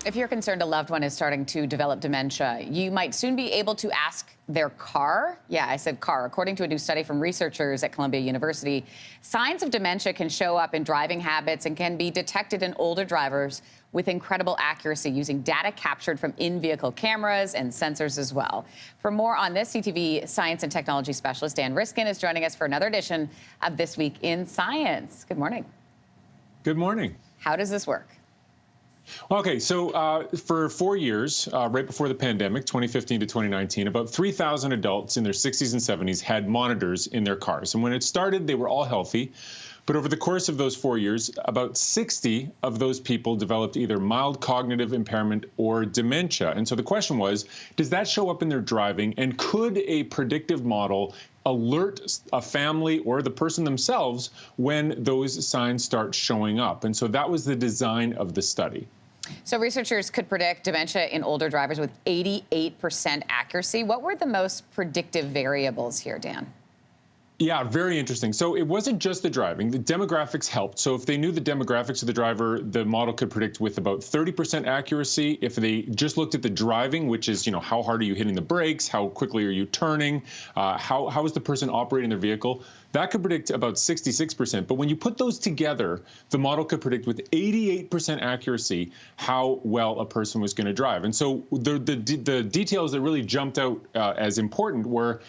If you're concerned a loved one is starting to develop dementia, you might soon be able to ask their car. Yeah, I said car. According to a new study from researchers at Columbia University, signs of dementia can show up in driving habits and can be detected in older drivers with incredible accuracy using data captured from in-vehicle cameras and sensors as well. For more on this, CTV science and technology specialist Dan Riskin is joining us for another edition of This Week in Science. Good morning. Good morning. How does this work? Okay, so for 4 years, right before the pandemic, 2015 to 2019, about 3,000 adults in their 60s and 70s had monitors in their cars. And when it started, they were all healthy. But over the course of those 4 years, about 60 of those people developed either mild cognitive impairment or dementia. And so the question was, does that show up in their driving? And could a predictive model alert a family or the person themselves when those signs start showing up? And so that was the design of the study. So researchers could predict dementia in older drivers with 88% accuracy. What were the most predictive variables here, Dan? Yeah, very interesting. So it wasn't just the driving. The demographics helped. So if they knew the demographics of the driver, the model could predict with about 30% accuracy. If they just looked at the driving, which is, how hard are you hitting the brakes? How quickly are you turning? How is the person operating their vehicle? That could predict about 66%. But when you put those together, the model could predict with 88% accuracy how well a person was going to drive. And so the details that really jumped out as important were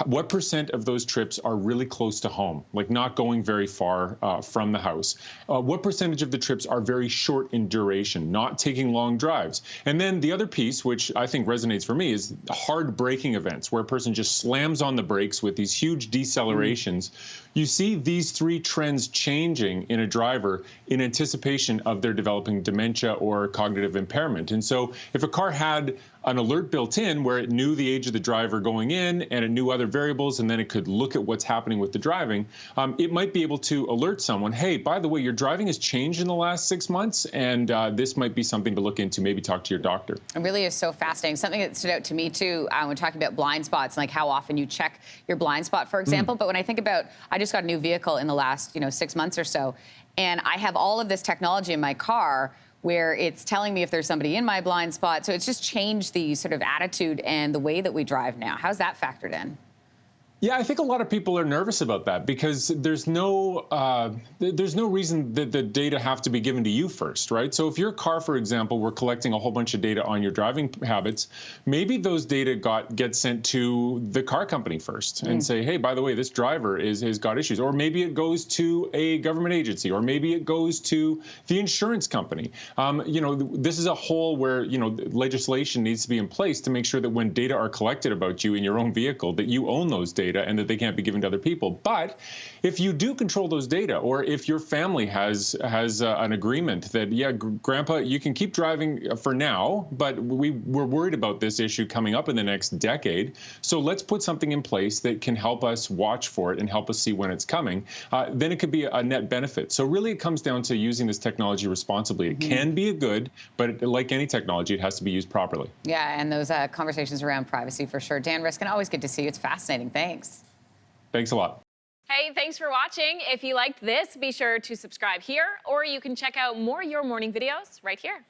what percent of those trips are really close to home, like not going very far from the house? What percentage of the trips are very short in duration, not taking long drives? And then the other piece, which I think resonates for me, is hard braking events, where a person just slams on the brakes with these huge decelerations. You see these three trends changing in a driver in anticipation of their developing dementia or cognitive impairment. And so if a car had an alert built in where it knew the age of the driver going in and it knew other variables, and then it could look at what's happening with the driving, it might be able to alert someone, hey, by the way, your driving has changed in the last 6 months, and this might be something to look into. Maybe talk to your doctor. It really is so fascinating. Something that stood out to me, too, when talking about blind spots, like how often you check your blind spot, for example. But when I think about, I just got a new vehicle in the last, 6 months or so, and I have all of this technology in my car where it's telling me if there's somebody in my blind spot. So it's just changed the sort of attitude and the way that we drive now. How's that factored in? Yeah, I think a lot of people are nervous about that because there's no reason that the data have to be given to you first, right? So if your car, for example, were collecting a whole bunch of data on your driving habits, maybe those data get sent to the car company first and say, hey, by the way, this driver has got issues. Or maybe it goes to a government agency, or maybe it goes to the insurance company. This is a hole where, legislation needs to be in place to make sure that when data are collected about you in your own vehicle, that you own those data and that they can't be given to other people. But if you do control those data, or if your family has an agreement that, yeah, Grandpa, you can keep driving for now, but we're worried about this issue coming up in the next decade, so let's put something in place that can help us watch for it and help us see when it's coming, then it could be a net benefit. So really it comes down to using this technology responsibly. It can be a good, but like any technology, it has to be used properly. Yeah, and those conversations around privacy for sure. Dan Riskin, always good to see you. It's fascinating. Thanks. Thanks a lot. Hey, thanks for watching. If you liked this, be sure to subscribe here, or you can check out more Your Morning videos right here.